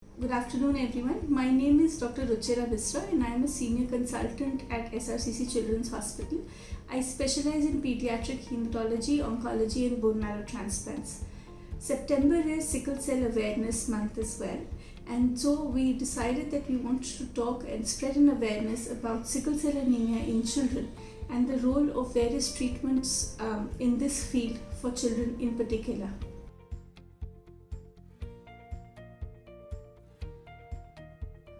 Good afternoon, everyone. My name is Dr. Ruchira Bisra, and I am a senior consultant at SRCC Children's Hospital. I specialize in pediatric hematology, oncology, and bone marrow transplants. September is Sickle Cell Awareness Month as well, and so we decided that we wanted to talk and spread an awareness about sickle cell anemia in children and the role of various treatments in this field for children in particular.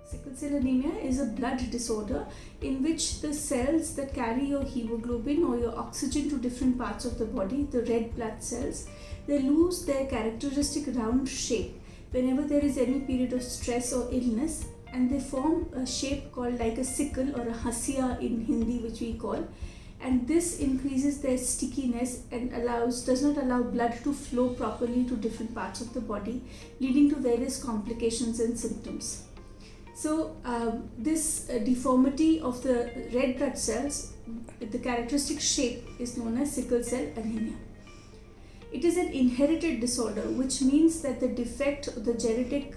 Sickle cell anemia is a blood disorder in which the cells that carry your hemoglobin or your oxygen to different parts of the body, the red blood cells, they lose their characteristic round shape whenever there is any period of stress or illness, and they form a shape called like a sickle or a hasia in Hindi, which we call, and this increases their stickiness and does not allow blood to flow properly to different parts of the body, leading to various complications and symptoms. So this deformity of the red blood cells, the characteristic shape, is known as sickle cell anemia. It is an inherited disorder, which means that the defect, the genetic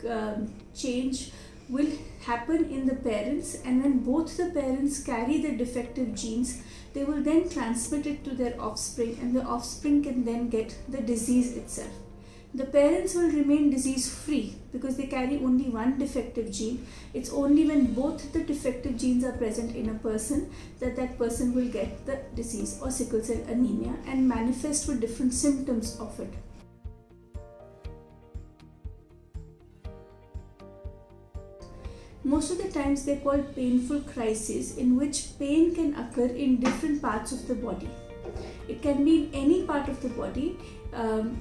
change will happen in the parents, and when both the parents carry the defective genes, they will then transmit it to their offspring, and the offspring can then get the disease itself. The parents will remain disease free because they carry only one defective gene. It's only when both the defective genes are present in a person that that person will get the disease or sickle cell anemia and manifest with different symptoms of it. Most of the times they're called painful crises, in which pain can occur in different parts of the body. It can be in any part of the body,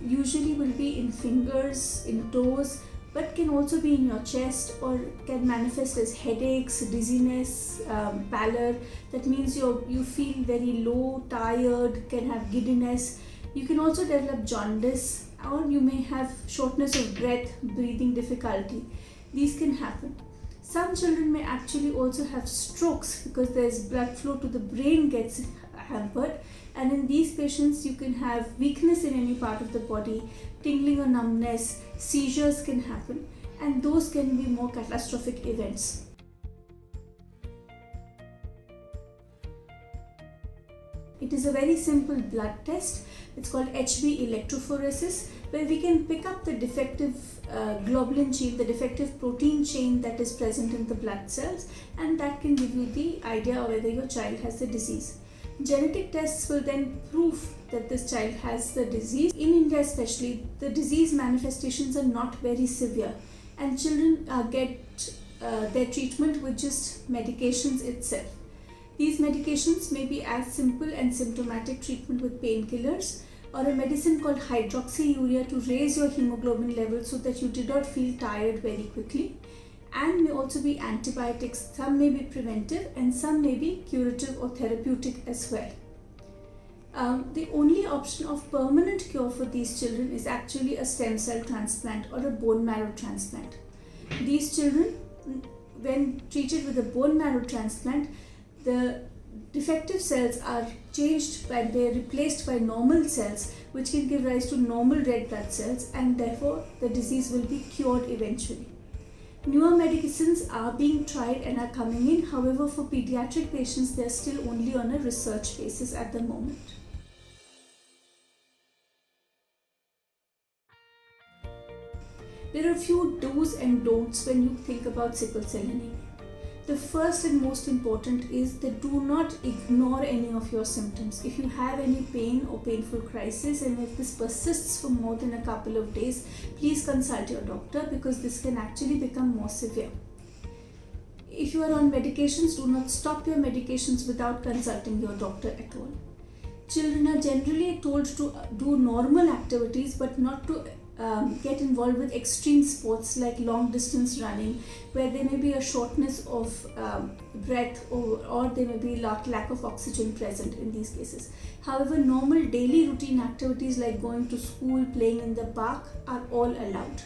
usually will be in fingers, in toes, but can also be in your chest or can manifest as headaches, dizziness, pallor. That means you feel very low, tired, can have giddiness. You can also develop jaundice, or you may have shortness of breath, breathing difficulty. These can happen. Some children may actually also have strokes because there's blood flow to the brain gets hampered, and in these patients you can have weakness in any part of the body, tingling or numbness, seizures can happen, and those can be more catastrophic events. It is a very simple blood test. It's called HB electrophoresis, where we can pick up the defective globulin chain, the defective protein chain that is present in the blood cells, and that can give you the idea of whether your child has the disease. Genetic tests will then prove that this child has the disease. In India especially, the disease manifestations are not very severe, and children get their treatment with just medications itself. These medications may be as simple and symptomatic treatment with painkillers, or a medicine called hydroxyurea to raise your hemoglobin level so that you do not feel tired very quickly, and may also be antibiotics. Some may be preventive and some may be curative or therapeutic as well. The only option of permanent cure for these children is actually a stem cell transplant or a bone marrow transplant. These children, when treated with a bone marrow transplant, the defective cells are changed by, they are replaced by normal cells, which can give rise to normal red blood cells, and therefore the disease will be cured eventually. Newer medicines are being tried and are coming in. However, for pediatric patients, they are still only on a research basis at the moment. There are a few do's and don'ts when you think about sickle cell anemia. The first and most important is that do not ignore any of your symptoms. If you have any pain or painful crisis, and if this persists for more than a couple of days, please consult your doctor, because this can actually become more severe. If you are on medications, do not stop your medications without consulting your doctor at all. Children are generally told to do normal activities, but not to get involved with extreme sports like long distance running, where there may be a shortness of breath or there may be lack of oxygen present in these cases. However, normal daily routine activities like going to school, playing in the park are all allowed.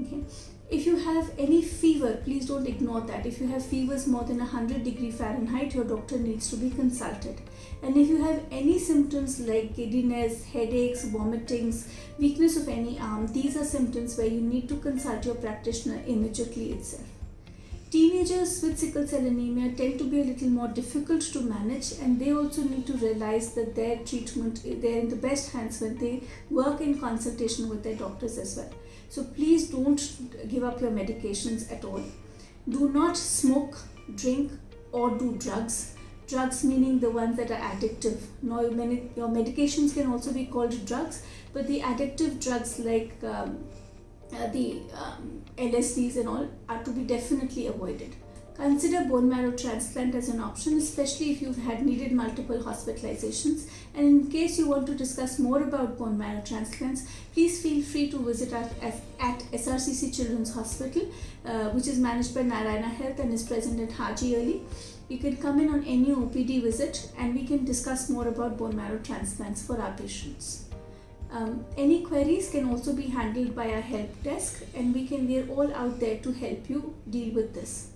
Okay. If you have any fever, please don't ignore that. If you have fevers more than 100 degree Fahrenheit, your doctor needs to be consulted. And if you have any symptoms like giddiness, headaches, vomitings, weakness of any arm, these are symptoms where you need to consult your practitioner immediately itself. Teenagers with sickle cell anemia tend to be a little more difficult to manage, and they also need to realize that their treatment, they're in the best hands when they work in consultation with their doctors as well. So please don't give up your medications at all. Do not smoke, drink, or do drugs. Drugs meaning the ones that are addictive. Now, your medications can also be called drugs, but the addictive drugs like the LSDs and all are to be definitely avoided. Consider bone marrow transplant as an option, especially if you've had needed multiple hospitalizations. And in case you want to discuss more about bone marrow transplants, please feel free to visit us at SRCC Children's Hospital, which is managed by Narayana Health and is present at Haji Ali. You can come in on any OPD visit and we can discuss more about bone marrow transplants for our patients. Any queries can also be handled by our help desk, and we are all out there to help you deal with this.